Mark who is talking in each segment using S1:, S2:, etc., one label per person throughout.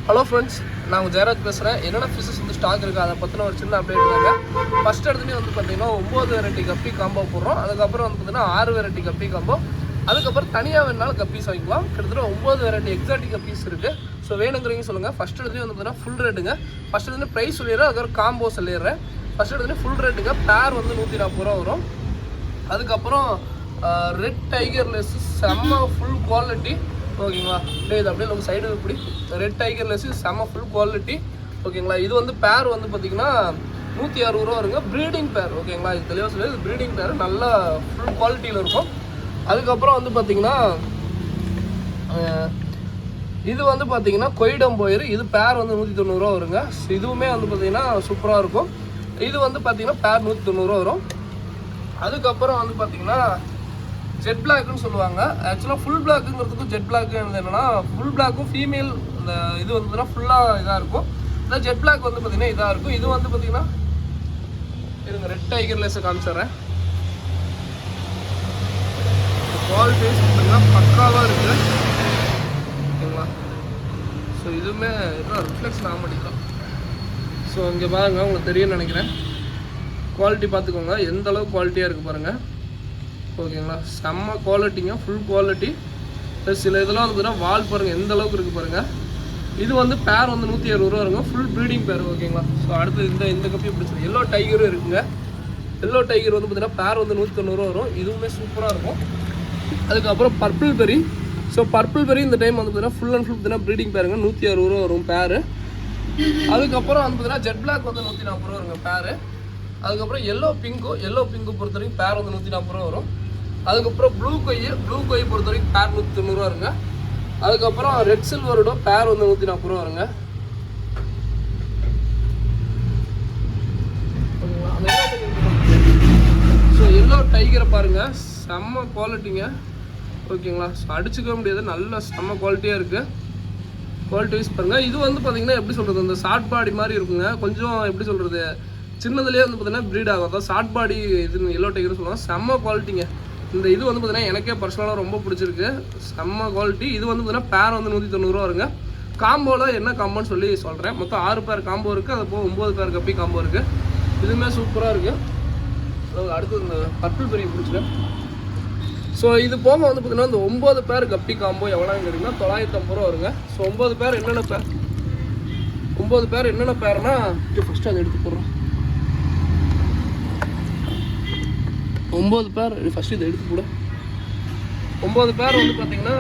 S1: Hello friends, நான் உங்கள் ஜெயராஜ் பேசுகிறேன். என்னென்ன ஃபிஷஸ் வந்து ஸ்டாக் இருக்குது அதை பற்றின ஒரு சின்ன அப்டேட் தாங்க. ஃபஸ்ட் இடத்துலேயே வந்து பார்த்தீங்கன்னா 9 வெரைட்டி கப்பி காம்போ போடுறோம். அதுக்கப்புறம் வந்து பார்த்தீங்கன்னா 6 வெரைட்டி கப்பி காம்போ. அதுக்கப்புறம் தனியாக வேணாலும் கப்பீஸ் வாங்கிக்கலாம். கிட்டத்தட்ட 9 வெரைட்டி எக்ஸாட்டிக் கப்பீஸ் இருக்குது. ஸோ வேணுங்கிறீங்க சொல்லுங்கள். ஃபஸ்ட் இடத்துலேயே வந்து பார்த்தீங்கன்னா ஃபுல் ரேட்டுங்க. ஃபஸ்ட் இடத்துல ப்ரைஸ் சொல்லிடுறேன், அதுக்கப்புறம் காம்போ சொல்லிடுறேன். ஃபஸ்ட் இடத்துலேயே ஃபுல் ரேட்டுங்க. பேர் வந்து 140 ரூபா வரும். அதுக்கப்புறம் ரெட் டைகர்லெஸ் செம்ம ஃபுல் குவாலிட்டி, ஓகேங்களா. இது அப்படியே நம்ம சைடு இப்படி ரெட் டைகர்லெஸ் செம்ம ஃபுல் குவாலிட்டி, ஓகேங்களா. இது வந்து பேர் வந்து பார்த்திங்கன்னா 160 ரூபா வருங்க. ப்ரீடிங் பேர், ஓகேங்களா. இது தெளிவாக சொல்லி இது ப்ரீடிங் பேர் நல்லா ஃபுல் குவாலிட்டியில் இருக்கும். அதுக்கப்புறம் வந்து பார்த்திங்கன்னா இது வந்து பார்த்திங்கன்னா கொய்டம்போயர். இது பேர் வந்து 190 ரூபா வருங்க. இதுவுமே வந்து பார்த்திங்கன்னா சூப்பராக இருக்கும். இது வந்து பார்த்திங்கன்னா பேர் 190 ரூபா வரும். அதுக்கப்புறம் வந்து பார்த்திங்கன்னா ஜெட் பிளாக்னு சொல்லுவாங்க. ஆக்சுவலாக ஃபுல் பிளாக்குங்கிறதுக்கும் ஜெட் பிளாக்கு என்னென்னா, ஃபுல் பிளாக்கும் ஃபீமேல் இந்த இது வந்து ஃபுல்லாக இதாக இருக்கும். இந்த ஜெட் பிளாக் வந்து பார்த்திங்கன்னா இதாக இருக்கும். இது வந்து பார்த்திங்கன்னா இருங்க ரெட் டைகர்லெஸ்ஸை காமிச்சிட்றேன். குவாலிட்டி பார்த்திங்கன்னா பக்காவாக இருக்குது, ஓகேங்களா. ஸோ இதுவுமே என்ன ரிஃப்ளெக்ஷன் ஆக மாட்டேங்கிறோம். ஸோ இங்கே பாருங்கள், உங்களுக்கு தெரியும்னு நினைக்கிறேன். குவாலிட்டி பார்த்துக்கோங்க, எந்த அளவுக்கு குவாலிட்டியாக இருக்குது பாருங்கள், ஓகேங்களா. செம்ம குவாலிட்டிங்க, ஃபுல் குவாலிட்டி. ப்ளஸ் சில இதெல்லாம் வந்து பார்த்தீங்கன்னா வால் பாருங்கள் எந்த அளவுக்கு இருக்குது பாருங்கள். இது வந்து பேர் வந்து 160 ரூபா வருங்க. ஃபுல் ப்ரீடிங் பேர், ஓகேங்களா. ஸோ அடுத்து இந்த கப்பி பிடிச்சது எல்லோ டைகரும் இருக்குங்க. எல்லோ டைகர் வந்து பார்த்தீங்கன்னா பேர் வந்து 190 ரூபா வரும். இதுவுமே சூப்பராக இருக்கும். அதுக்கப்புறம் பர்பிள் பெரி. ஸோ பர்பிள் பெரி இந்த டைம் வந்து பார்த்தீங்கன்னா ஃபுல் அண்ட் ஃபுல் பார்த்தீங்கன்னா ப்ரீடிங் பேருங்க. 160 ரூபா வரும் பேர். அதுக்கப்புறம் வந்து பார்த்தீங்கன்னா ஜெட் பிளாக் வந்து 140 ரூபா வருங்க பேர். அதுக்கப்புறம் எல்லோ பிங்கு பொறுத்த வரைக்கும் பேர் வந்து 140 ரூபா வரும். அதுக்கப்புறம் ப்ளூ கொய் பொறுத்த வரைக்கும் பேர் 190 ரூபா வருங்க. அதுக்கப்புறம் ரெட் சில்வரோட பேர் வந்து 140 ரூபா வருங்க. ஸோ எல்லோ டைகரை பாருங்க, செம்ம குவாலிட்டிங்க, ஓகேங்களா. ஸோ அடிச்சுக்க முடியாது, நல்ல செம்ம குவாலிட்டியாக இருக்குது. குவாலிட்டி வைஸ் பாருங்கள். இது வந்து பார்த்திங்கன்னா எப்படி சொல்கிறது, இந்த ஷார்ட் பாடி மாதிரி இருக்குங்க. கொஞ்சம் எப்படி சொல்கிறது, சின்னதுலேயே வந்து பார்த்தீங்கன்னா ப்ரீட் ஆகும். அதான் ஷார்ட் பாடி இது எல்லோ டைகர் சொல்லுவாங்க. செம்ம குவாலிட்டிங்க. இந்த இது வந்து பார்த்தீங்கன்னா எனக்கே பர்சனலாக ரொம்ப பிடிச்சிருக்கு, செம்ம குவாலிட்டி. இது வந்து பார்த்தீங்கன்னா பேர் வந்து 190 ரூபா வருங்க. காம்போவில் என்ன காம்போன்னு சொல்லி சொல்கிறேன். மொத்தம் 6 பேர் காம்போ இருக்குது. அது போக 9 பேர் கப்பி காம்போ இருக்குது. இதுவுமே சூப்பராக இருக்குது. அடுத்து இந்த பர்பிள் பெரிய பிடிச்சிருக்கேன். ஸோ இது போக வந்து பார்த்தீங்கன்னா இந்த 9 பேர் கப்பி காம்போ எவ்வளோன்னு கேட்டிங்கன்னா 950 ரூபா வருங்க. ஸோ 9 பேர் என்னென்ன பேர்னா ஃபஸ்ட்டு அதை எடுத்து போடுறோம். 9 பேர் ஃபஸ்ட்டு இதை எடுத்து கூட 9 பேர் வந்து பார்த்தீங்கன்னா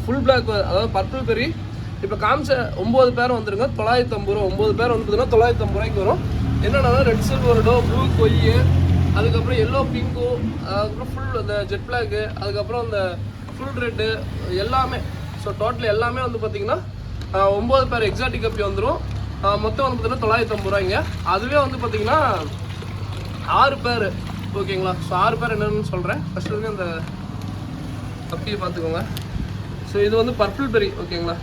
S1: ஃபுல் பிளாக், அதாவது பர்பிள் பெரி. இப்போ காமிச்ச 9 பேர் வந்துருங்க 950 ரூபா. 9 பேர் வந்து பார்த்தீங்கன்னா 950 ரூபாய்க்கு வரும். என்னென்னா ரெட் சில்வரோட ப்ளூ கொய்யு, அதுக்கப்புறம் எல்லோ பிங்கு, அதுக்கப்புறம் ஃபுல் அந்த ஜெட் பிளாக்கு, அதுக்கப்புறம் அந்த ஃபுல் ரெட்டு எல்லாமே. ஸோ டோட்டல் எல்லாமே வந்து பார்த்தீங்கன்னா 9 பேர் எக்ஸாட்டிக் கப்பி வந்துடும். மொத்தம் வந்து பார்த்தீங்கன்னா 950 ரூபாய்ங்க. அதுவே வந்து பார்த்தீங்கன்னா 6 பேர், ஓகேங்களா. ஸோ 6 பேர் என்னென்னு சொல்கிறேன். ஃபஸ்ட்டு வந்து அந்த கப்பியை பார்த்துக்கோங்க. ஸோ இது வந்து பர்பிள் பெரி, ஓகேங்களா.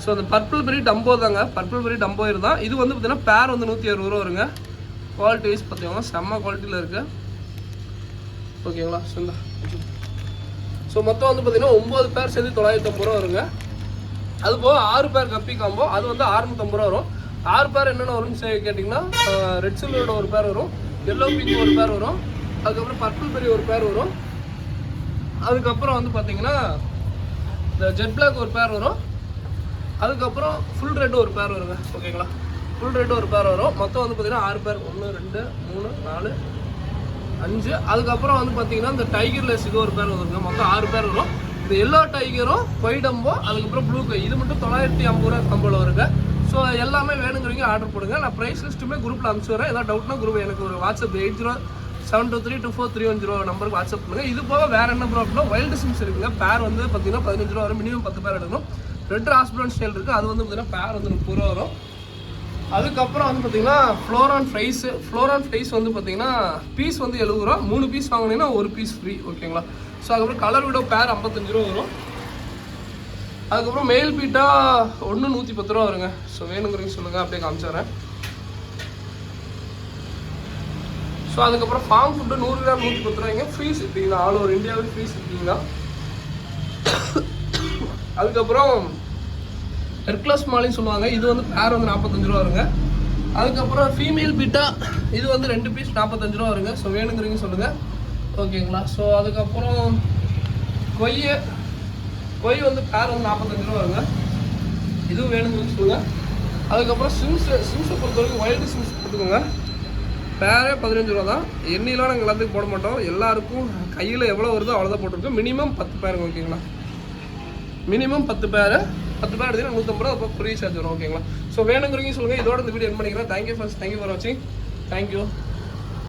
S1: ஸோ அந்த பர்பிள் பெரி டம்போ தாங்க, பர்பிள் பெரி டம்போயர் தான். இது வந்து பார்த்தீங்கன்னா பேர் வந்து 160 ரூபா வருங்க. குவாலிட்டி வைஸ் பார்த்தீங்கன்னா செம்ம குவாலிட்டியில் இருக்குது, ஓகேங்களா. ஸோ மொத்தம் வந்து பார்த்தீங்கன்னா 9 பேர் சேர்ந்து 950 ரூபா வருங்க. அது போக 6 பேர் கப்பி காம்போ, அது வந்து 650 ரூபா வரும். 6 பேர் என்னென்ன வரும்னு கேட்டிங்கன்னா ரெட் சில்வரோட ஒரு பேர் வரும், எல்லோ பிங்க் ஒரு பேர் வரும், அதுக்கப்புறம் பர்பிள் பெரி ஒரு பேர் வரும், அதுக்கப்புறம் வந்து பார்த்தீங்கன்னா இந்த ஜெட் பிளாக் ஒரு பேர் வரும், அதுக்கப்புறம் ஃபுல் ரெட் ஒரு பேர் வருங்க, ஓகேங்களா. ஃபுல் ரெட் ஒரு பேர் வரும். மொத்தம் வந்து பார்த்தீங்கன்னா 6 பேர், 1 2 3 4 5. அதுக்கப்புறம் வந்து பார்த்தீங்கன்னா இந்த டைகர்லெஸ் இது ஒரு பேர் வருங்க. மொத்தம் 6 பேர் வரும். இந்த எல்லோ டைகரும் கொய்டம்போ, அதுக்கப்புறம் ப்ளூ கொய், இது மட்டும் 950 ரூபா கம்போவில் வருங்க. ஸோ எல்லாமே வேணுங்கிறீங்க ஆர்டர் போடுங்க. நான் ப்ரைஸ் லிஸ்ட்டுமே குரூப்பில் அனுப்பிச்சி வரேன். ஏதாவது டவுட்னா குரூப் எனக்கு ஒரு வாட்ஸ்அப் 8072324310 நம்பருக்கு வாட்ஸ்அப் பண்ணுங்கள். இது போக வேறு என்ன ப்ராப்ளம்னா வைல்டு சிம்ஸ் இருக்குங்க. பேர் வந்து பார்த்தீங்கன்னா 15 ரூபா வரும். மினிமம் 10 பேர் எடுக்கணும். ரெட் ராஸ்பிரன் ஸ்டைல் இருக்குது, அது வந்து பார்த்தீங்கன்னா பேர் வந்து 30 ரூபா வரும். அதுக்கப்புறம் வந்து பார்த்தீங்கன்னா ஃப்ளோரான் ஃப்ரைஸ் வந்து பார்த்தீங்கன்னா பீஸ் வந்து 70 ரூபா. 3 பீஸ் வாங்கினீங்கன்னா 1 பீஸ் ஃப்ரீ, ஓகேங்களா. ஸோ அதுக்கப்புறம் கலர் விடோ பேர் 55 ரூபா வரும். அதுக்கப்புறம் மெயில் பீட்டா 110 ரூபா வருங்க. ஸோ வேணுங்கிறீங்க சொல்லுங்கள், அப்படியே காமிச்சிடுறேன். ஸோ அதுக்கப்புறம் ஃபார்ம் ஃபுட்டு 100 கிராம் 110 ரூபாய்ங்க. ஃப்ரீ ஷிப்பிங் தான், ஆல் ஓவர் இந்தியாவில் ஃப்ரீ ஷிப்பிங் தான். அதுக்கப்புறம் ஹெர்க்லஸ் மாலின்னு சொல்லுவாங்க. இது வந்து பேர் வந்து 45 ரூபா வருங்க. அதுக்கப்புறம் ஃபீமேல் பீட்டா இது வந்து 2 பீஸ் 45 ரூபா வருங்க. ஸோ வேணுங்கிறீங்க சொல்லுங்கள், ஓகேங்களா. ஸோ அதுக்கப்புறம் கொய் வந்து பேர் வந்து 45 ரூபா வருங்க. இதுவும் வேணுங்கிறீங்க சொல்லுங்கள். அதுக்கப்புறம் சிம்ஸை பொறுத்த வரைக்கும் வைல்டு சிம்ஸ் போட்டுக்கோங்க. பேரே 15 ரூபா தான். எண்ணிலாம் நாங்கள் எல்லாத்துக்கும் போட மாட்டோம். எல்லாருக்கும் கையில் எவ்வளோ வருதோ அவ்வளோதான் போட்டிருக்கோம். மினிமம் 10 பேருங்க, ஓகேங்களா. மினிமம் 10 பேர் எடுத்தீங்கன்னா 150 ரூபா, அப்போ ஃப்ரீ சார்ஜ் வரும், ஓகேங்களா. ஸோ வேணுங்கிறீங்க சொல்லுங்கள். இதோட இந்த வீடியோ என் பண்ணிக்கிறேன். தேங்க்யூ ஃபார் வாட்சிங். தேங்க்யூ.